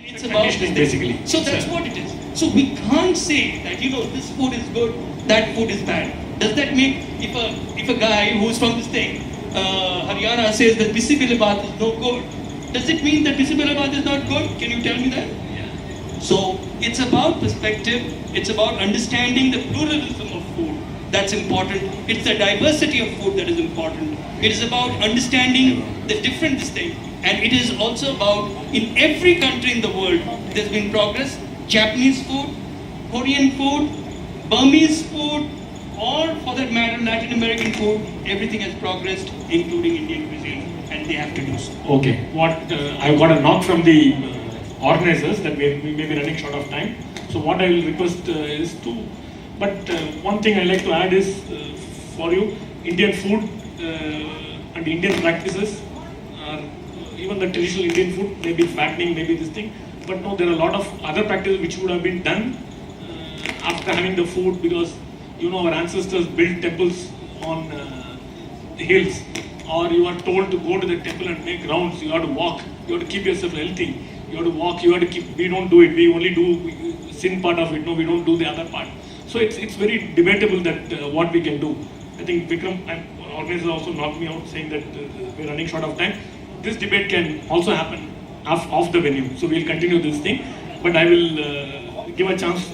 It's about conditioning basically. So that's what it is. So we can't say that this food is good, that food is bad. Does that make if a guy who's from this thing, Haryana says that Bisi-belabat is no good? Does it mean that Bisi-belabat is not good? Can you tell me that? Yeah. So it's about perspective. It's about understanding the pluralism of food. That's important. It's the diversity of food that is important. It is about understanding the different things. And it is also about, in every country in the world, there's been progress. Japanese food, Korean food, Burmese food, or for that matter, Latin American food, everything has progressed, including Indian cuisine, and they have to do so. Okay, I got a knock from the organizers that we may be running short of time. So what I will request is one thing I like to add is for you, Indian food and Indian practices are, even the traditional Indian food may be fattening, maybe this thing, but no, there are a lot of other practices which would have been done after having the food, because our ancestors built temples on hills, or you are told to go to the temple and make rounds. You have to walk, you have to keep yourself healthy, you have to walk, you have to keep. We don't do it, we only do sin part of it, no, we don't do the other part. So it's very debatable that what we can do. I think Vikram and organizers also knocked me out saying that we're running short of time. This debate can also happen off the venue, so we'll continue this thing, but I will give a chance.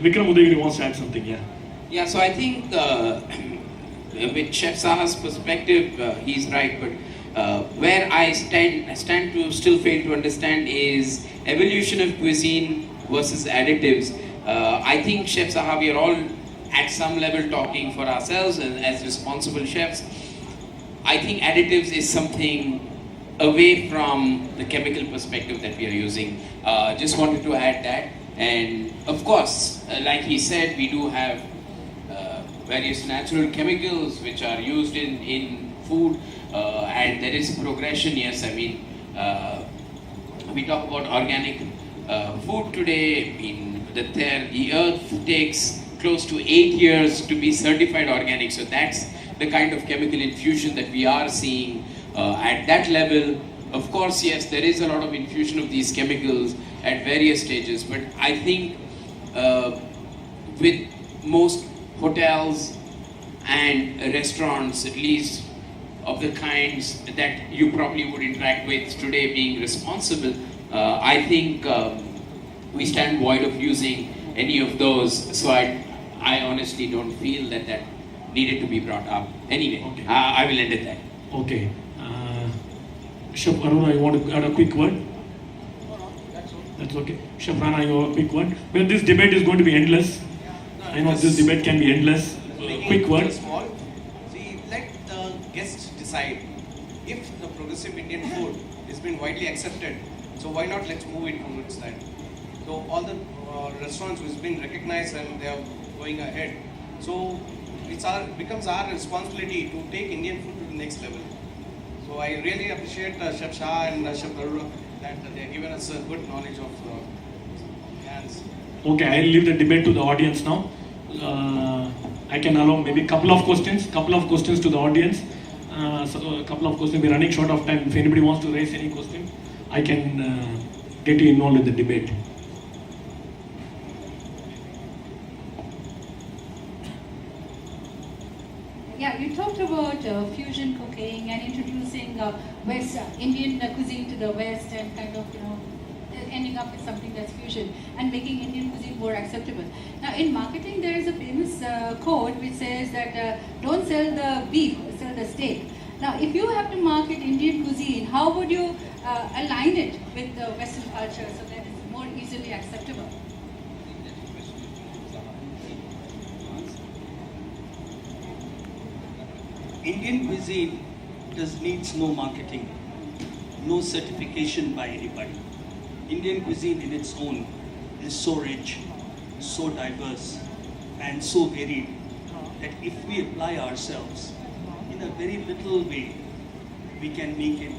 Vikram Udayagiri wants to add something, yeah. Yeah, so I think with Chef Saha's perspective, he's right, but where I stand to still fail to understand is evolution of cuisine versus additives. I think Chef Saha, we are all at some level talking for ourselves and as responsible chefs. I think additives is something away from the chemical perspective that we are using. Just wanted to add that. And of course, like he said, we do have various natural chemicals which are used in food, and there is progression. Yes, I mean, we talk about organic food today. The earth takes close to 8 years to be certified organic. So that's the kind of chemical infusion that we are seeing at that level. Of course, yes, there is a lot of infusion of these chemicals at various stages, but I think with most hotels and restaurants, at least of the kinds that you probably would interact with today, being responsible, I think we stand void of using any of those. So I honestly don't feel that needed to be brought up. Anyway, okay. I will end at that. Okay. Chef Aruna, you want to add a quick word? That's okay. Chef Rana, you have a quick word. Well, this debate is going to be endless. I know this debate can be endless. Quick word. Small. See, let the guests decide. If the progressive Indian food has been widely accepted, so why not let's move it towards that. So all the restaurants which has been recognized and they are going ahead. So it becomes our responsibility to take Indian food to the next level. So I really appreciate Chef Shah and Chef Aruna that they have given us a good knowledge of hands. Okay, I'll leave the debate to the audience now. I can allow maybe a couple of questions to the audience. So a couple of questions. We're running short of time. If anybody wants to raise any question, I can get you involved in the debate. Yeah, you talked about fusion cooking and introducing West Indian cuisine to the West and kind of, ending up with something that's fusion and making Indian cuisine more acceptable. Now, in marketing, there is a famous quote which says that don't sell the beef, sell the steak. Now, if you have to market Indian cuisine, how would you align it with the Western culture so that it's more easily acceptable? Indian cuisine needs no marketing, no certification by anybody. Indian cuisine in its own is so rich, so diverse, and so varied that if we apply ourselves in a very little way, we can make it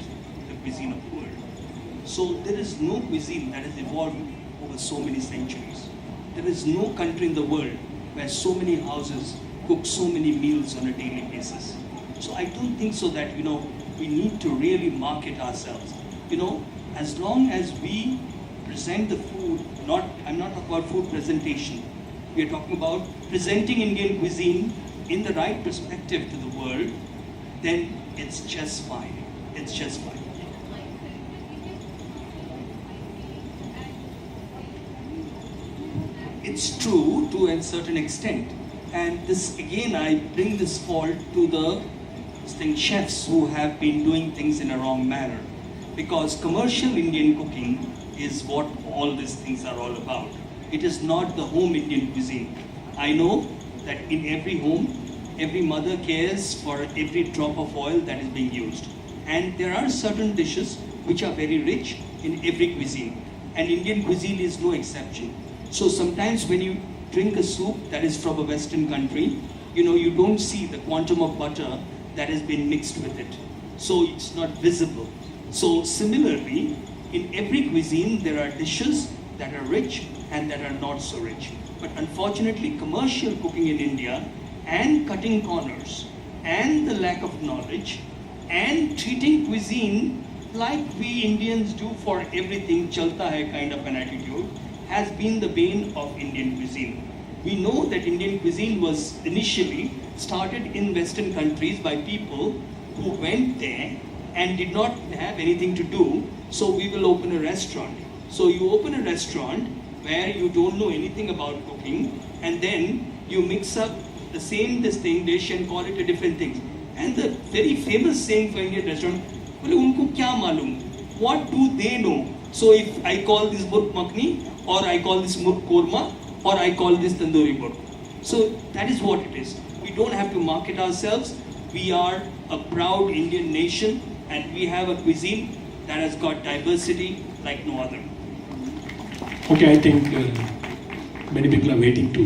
the cuisine of the world. So there is no cuisine that has evolved over so many centuries. There is no country in the world where so many houses cook so many meals on a daily basis. So I don't think so that, we need to really market ourselves. You know, as long as we present the food, I'm not talking about food presentation. We are talking about presenting Indian cuisine in the right perspective to the world, then it's just fine. It's just fine. It's true to a certain extent. And this, again, I bring this fault to the chefs who have been doing things in a wrong manner. Because commercial Indian cooking is what all these things are all about. It is not the home Indian cuisine. I know that in every home, every mother cares for every drop of oil that is being used. And there are certain dishes which are very rich in every cuisine. And Indian cuisine is no exception. So sometimes when you drink a soup that is from a Western country, you don't see the quantum of butter that has been mixed with it. So it's not visible. So similarly, in every cuisine, there are dishes that are rich and that are not so rich. But unfortunately, commercial cooking in India and cutting corners and the lack of knowledge and treating cuisine like we Indians do for everything, chalta hai kind of an attitude, has been the bane of Indian cuisine. We know that Indian cuisine was initially started in Western countries by people who went there and did not have anything to do, so we will open a restaurant. So you open a restaurant where you don't know anything about cooking, and then you mix up the same dish and call it a different thing. And the very famous saying for Indian restaurant, "Bole unko kya malum? What do they know?" So if I call this murg makhni, or I call this murg korma, or I call this tandoori murg. So that is what it is. We don't have to market ourselves. We are a proud Indian nation, and we have a cuisine that has got diversity like no other. Okay, I think many people are waiting to